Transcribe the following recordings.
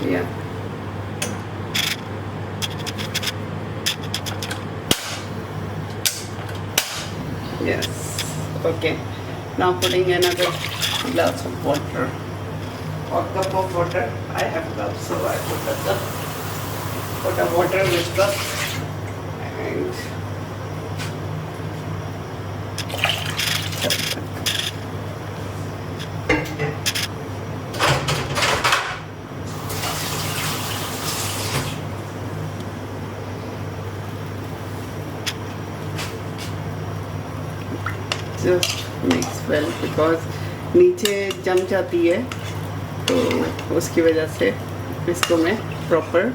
Yeah. Yes. Okay. Now putting another glass of water or cup of water. I have cup, so I put a cup. Put a water with cup and just mix well because नीचे जम जाती है, तो उसकी वजह से इसको मैं प्रॉपर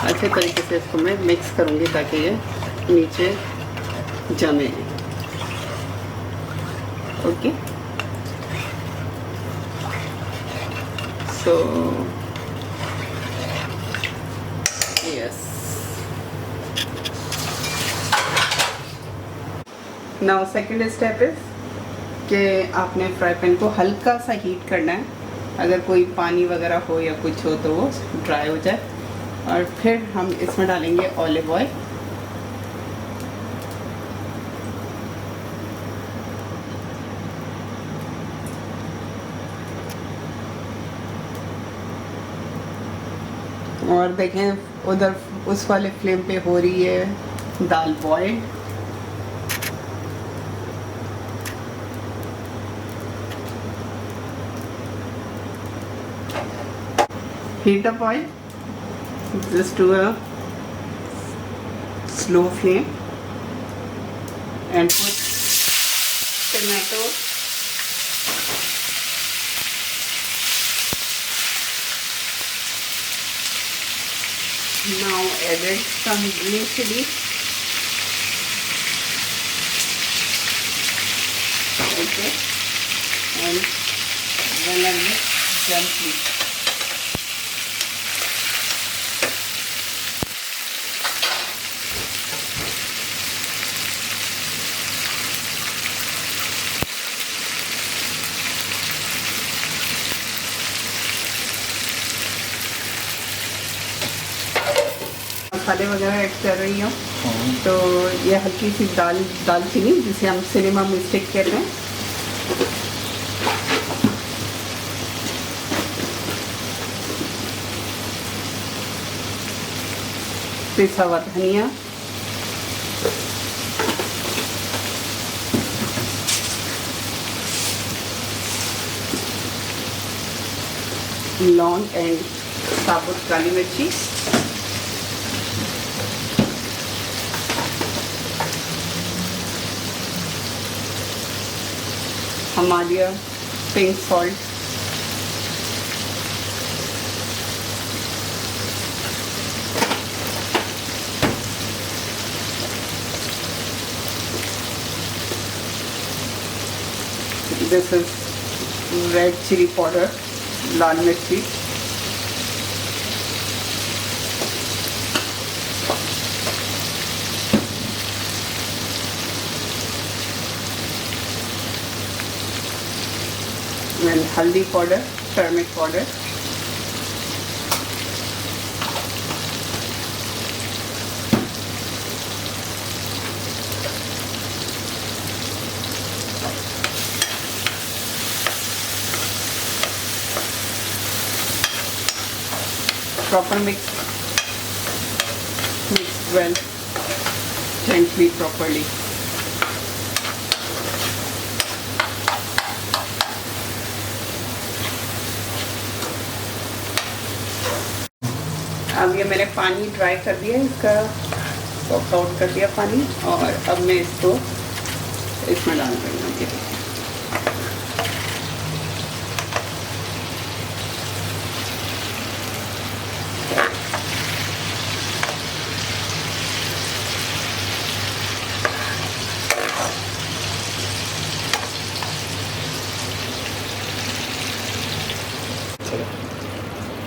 अच्छे तरीके से इसको मैं मिक्स करूँगी ताकि ये नीचे जमे. Okay. So yes. Now second step is कि आपने फ्राई पैन को हल्का सा हीट करना है. अगर कोई पानी वगैरह हो या कुछ हो तो वो ड्राई हो जाए. और फिर हम इसमें डालेंगे ऑलिव ऑयल. और देखें उधर उस वाले फ्लेम पे हो रही है दाल boil. Heat up oil. Just do a slow flame and put tomato. Now added some green chili. Okay, and well mix gently. मसाले वगैरह ऐड कर रही हूँ. तो ये हल्की सी दालचीनी जिसे हम सिनेमा में स्टिक कहते हैं. पिसा हुआ धनिया, लौंग एंड साबुत काली मिर्ची, Himalaya pink salt, this is red chili powder, लाल मिर्ची, and haldi powder, turmeric powder. Proper mix well, gently, properly. अब ये मैंने पानी ड्राई कर दिया, इसका सॉक आउट कर दिया पानी, और अब मैं इसको इसमें डाल रही हूँ.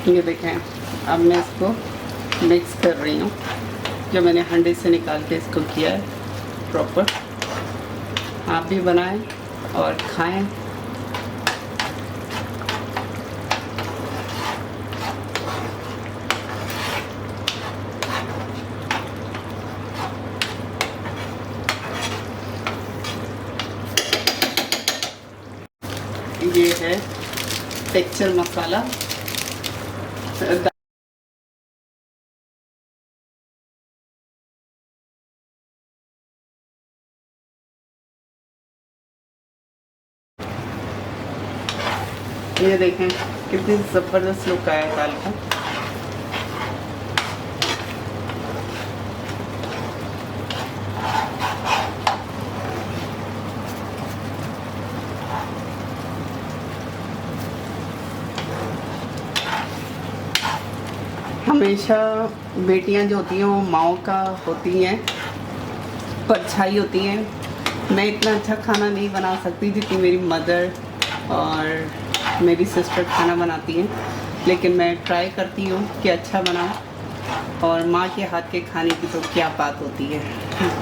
ये देखें, अब मैं इसको मिक्स कर रही हूँ. जो मैंने हंडी से निकाल के इसको किया है प्रॉपर. आप भी बनाएं और खाएं. टेक्सचर मसाला। ये देखें कितनी ज़बरदस्त लुक आया दाल का। हमेशा बेटियां जो होती हैं वो माओ का होती हैं, परछाई होती हैं। मैं इतना अच्छा खाना नहीं बना सकती जितनी मेरी मदर और मेरी सिस्टर खाना बनाती हैं, लेकिन मैं ट्राई करती हूँ कि अच्छा बनाऊँ। और माँ के हाथ के खाने की तो क्या बात होती है,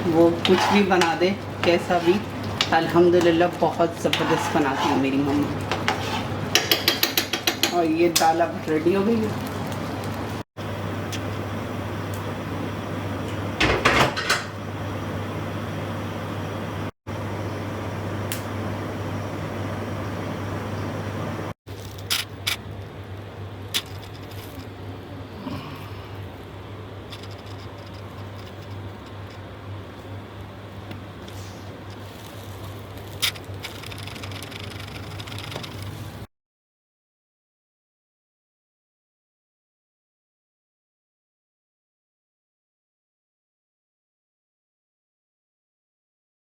वो कुछ भी बना दे कैसा भी, अल्हम्दुलिल्लाह बहुत ज़बरदस्त बनाती है मेरी मम्मा। और ये दाल अब रेडी हो गई है।